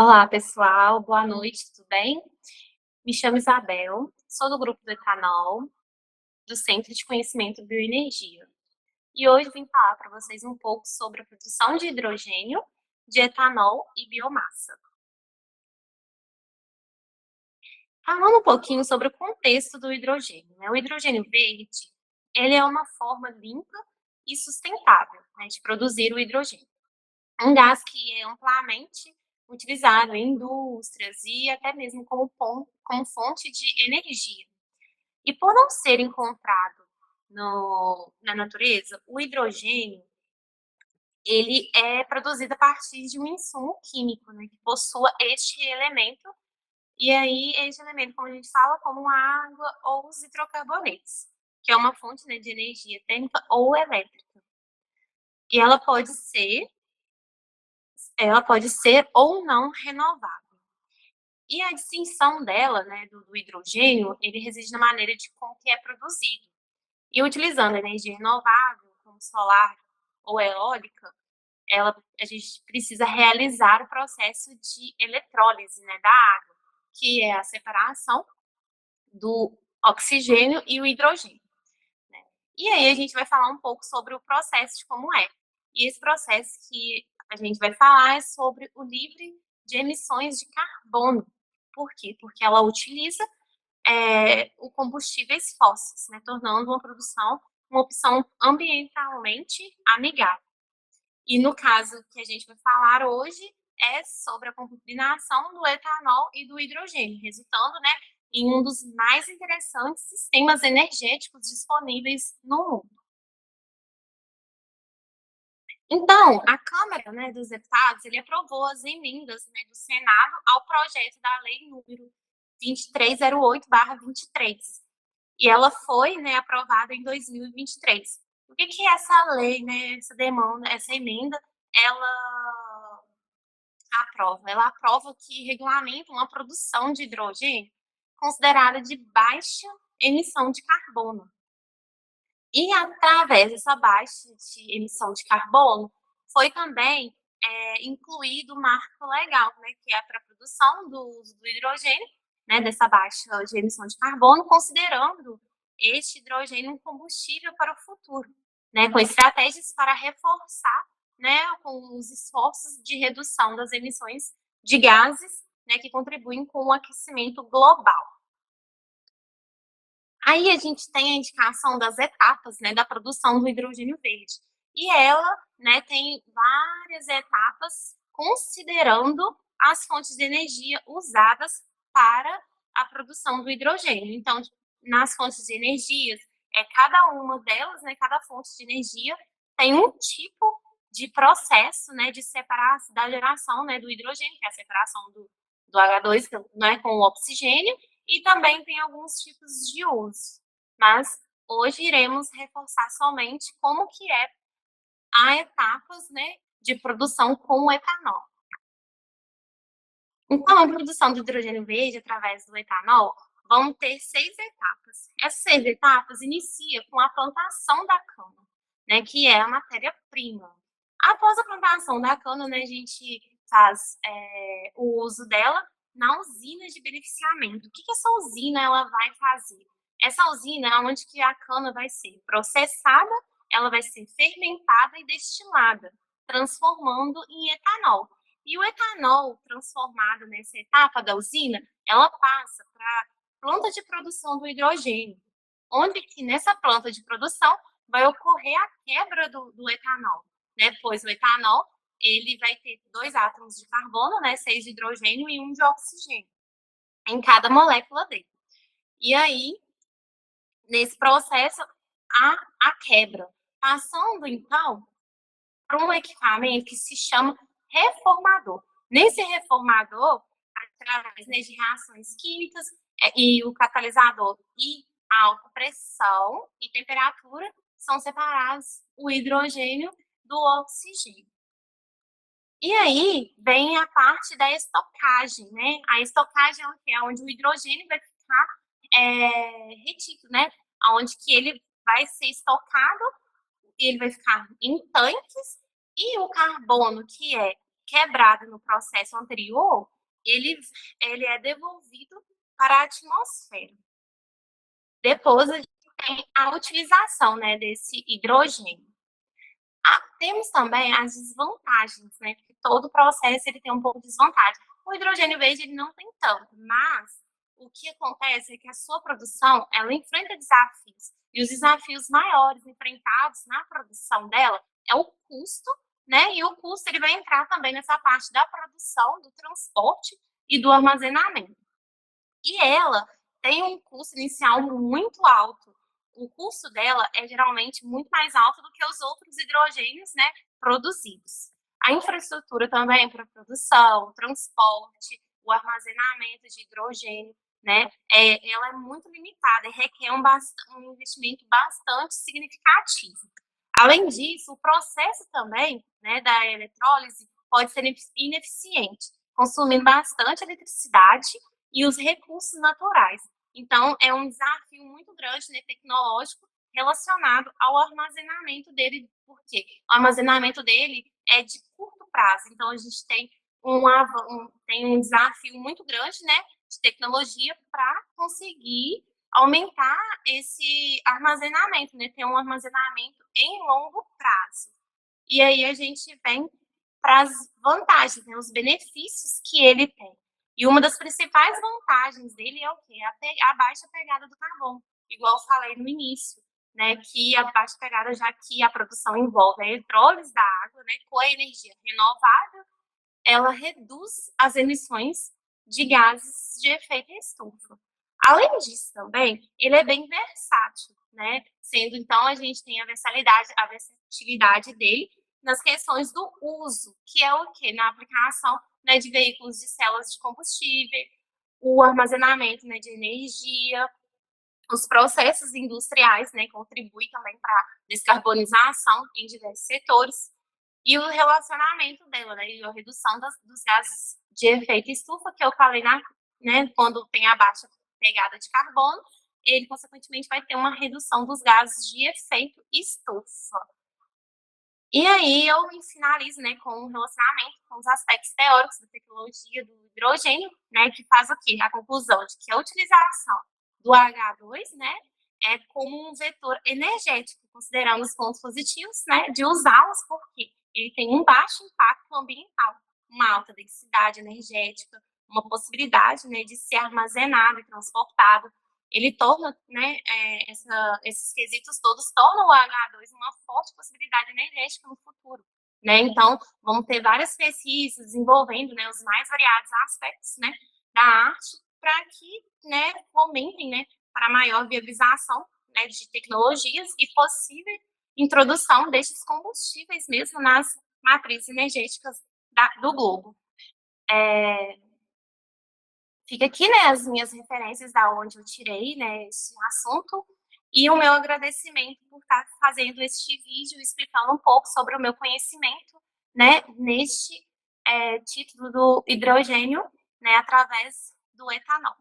Olá, pessoal, boa noite, tudo bem? Me chamo Isabel, sou do grupo do etanol, do Centro de Conhecimento Bioenergia. E hoje vim falar para vocês um pouco sobre a produção de hidrogênio, de etanol e biomassa. Falando um pouquinho sobre o contexto do hidrogênio, né? O hidrogênio verde, ele é uma forma limpa e sustentável, né, de produzir o hidrogênio. Um gás que é amplamente utilizado em indústrias e até mesmo como fonte de energia. E por não ser encontrado na natureza, o hidrogênio ele é produzido a partir de um insumo químico, né, que possua este elemento, e aí este elemento, como a gente fala, como a água ou os hidrocarbonetos, que é uma fonte, né, de energia térmica ou elétrica. E ela pode ser ou não renovável. E a distinção dela, né, do hidrogênio, ele reside na maneira de como que é produzido. E utilizando energia renovável, como solar ou eólica, a gente precisa realizar o processo de eletrólise, né, da água, que é a separação do oxigênio e o hidrogênio, né. E aí a gente vai falar um pouco sobre o processo de como é. E esse processo que a gente vai falar é sobre o livre de emissões de carbono. Por quê? Porque ela utiliza o combustíveis fósseis, né, tornando uma produção uma opção ambientalmente amigável. E no caso que a gente vai falar hoje é sobre a combinação do etanol e do hidrogênio, resultando, né, em um dos mais interessantes sistemas energéticos disponíveis no mundo. Então, a Câmara, né, dos Deputados, ele aprovou as emendas, né, do Senado ao projeto da Lei número 2308/23. E ela foi, né, aprovada em 2023. O que que essa lei, né, essa demanda, essa emenda, ela aprova? Ela aprova que regulamenta uma produção de hidrogênio considerada de baixa emissão de carbono. E através dessa baixa de emissão de carbono, foi também incluído o marco legal, né, que é para a produção do uso do hidrogênio, né, dessa baixa de emissão de carbono, considerando este hidrogênio um combustível para o futuro, né, com estratégias para reforçar, né, com os esforços de redução das emissões de gases, né, que contribuem com o aquecimento global. Aí a gente tem a indicação das etapas, né, da produção do hidrogênio verde. E ela, né, tem várias etapas considerando as fontes de energia usadas para a produção do hidrogênio. Então, nas fontes de energias, cada uma delas, né, cada fonte de energia tem um tipo de processo, né, de separação da geração, né, do hidrogênio, que é a separação do H2, né, com o oxigênio, e também tem alguns tipos de uso. Mas hoje iremos reforçar somente como que há etapas, né, de produção com o etanol. Então, a produção de hidrogênio verde através do etanol vão ter 6 etapas. Essas 6 etapas inicia com a plantação da cana, né, que é a matéria-prima. Após a plantação da cana, né, a gente faz o uso dela na usina de beneficiamento. O que essa usina ela vai fazer? Essa usina é onde que a cana vai ser processada, ela vai ser fermentada e destilada, transformando em etanol. E o etanol transformado nessa etapa da usina, ela passa para a planta de produção do hidrogênio, onde que nessa planta de produção vai ocorrer a quebra do etanol, né? Pois o etanol ele vai ter 2 átomos de carbono, né, 6 de hidrogênio e 1 de oxigênio em cada molécula dele. E aí, nesse processo, há a quebra, passando então para um equipamento que se chama reformador. Nesse reformador, através, né, de reações químicas e o catalisador e a alta pressão e temperatura, são separados o hidrogênio do oxigênio. E aí vem a parte da estocagem, né? A estocagem é onde o hidrogênio vai ficar retido, né? Onde que ele vai ser estocado, ele vai ficar em tanques, e o carbono, que é quebrado no processo anterior, ele é devolvido para a atmosfera. Depois a gente tem a utilização, né, desse hidrogênio. Temos também as desvantagens, né, porque todo processo ele tem um pouco de desvantagem. O hidrogênio verde ele não tem tanto, mas o que acontece é que a sua produção, ela enfrenta desafios. E os desafios maiores enfrentados na produção dela é o custo, né? E o custo ele vai entrar também nessa parte da produção, do transporte e do armazenamento. E ela tem um custo inicial muito alto. O custo dela é geralmente muito mais alto do que os outros hidrogênios, né, produzidos. A infraestrutura também para produção, transporte, o armazenamento de hidrogênio, né, ela é muito limitada e requer um investimento bastante significativo. Além disso, o processo também, né, da eletrólise pode ser ineficiente, consumindo bastante eletricidade e os recursos naturais. Então, é um desafio muito grande, né, tecnológico, relacionado ao armazenamento dele, porque o armazenamento dele é de curto prazo. Então, a gente tem tem um desafio muito grande, né, de tecnologia para conseguir aumentar esse armazenamento, né, ter um armazenamento em longo prazo. E aí a gente vem para as vantagens, né, os benefícios que ele tem. E uma das principais vantagens dele é o quê? A baixa pegada do carbono, igual eu falei no início, né, que a baixa pegada, já que a produção envolve a eletrólise da água, né, com a energia renovável, ela reduz as emissões de gases de efeito estufa. Além disso também, ele é bem versátil, né, sendo então a gente tem a versatilidade dele nas questões do uso, que é o quê? Na aplicação, né, de veículos de células de combustível, o armazenamento, né, de energia, os processos industriais, né, contribuem também para a descarbonização em diversos setores, e o relacionamento dela, né, e a redução dos gases de efeito estufa, que eu falei, né, quando tem a baixa pegada de carbono, ele, consequentemente, vai ter uma redução dos gases de efeito estufa. E aí eu finalizo, né, com um relacionamento com os aspectos teóricos da tecnologia do hidrogênio, né, que faz o quê? A conclusão de que a utilização do H2, né, é como um vetor energético, considerando os pontos positivos, né, de usá-los, porque ele tem um baixo impacto ambiental, uma alta densidade energética, uma possibilidade, né, de ser armazenado e transportado. Ele torna, né, esses quesitos todos tornam o H2 uma forte possibilidade energética no futuro, né? Então, vamos ter várias pesquisas desenvolvendo, né, os mais variados aspectos, né, da arte para que, né, fomentem, né, para maior viabilização, né, de tecnologias e possível introdução destes combustíveis mesmo nas matrizes energéticas do globo. Fica aqui, né, as minhas referências da onde eu tirei, né, esse assunto, e o meu agradecimento por estar fazendo este vídeo, explicando um pouco sobre o meu conhecimento, né, neste título do hidrogênio, né, através do etanol.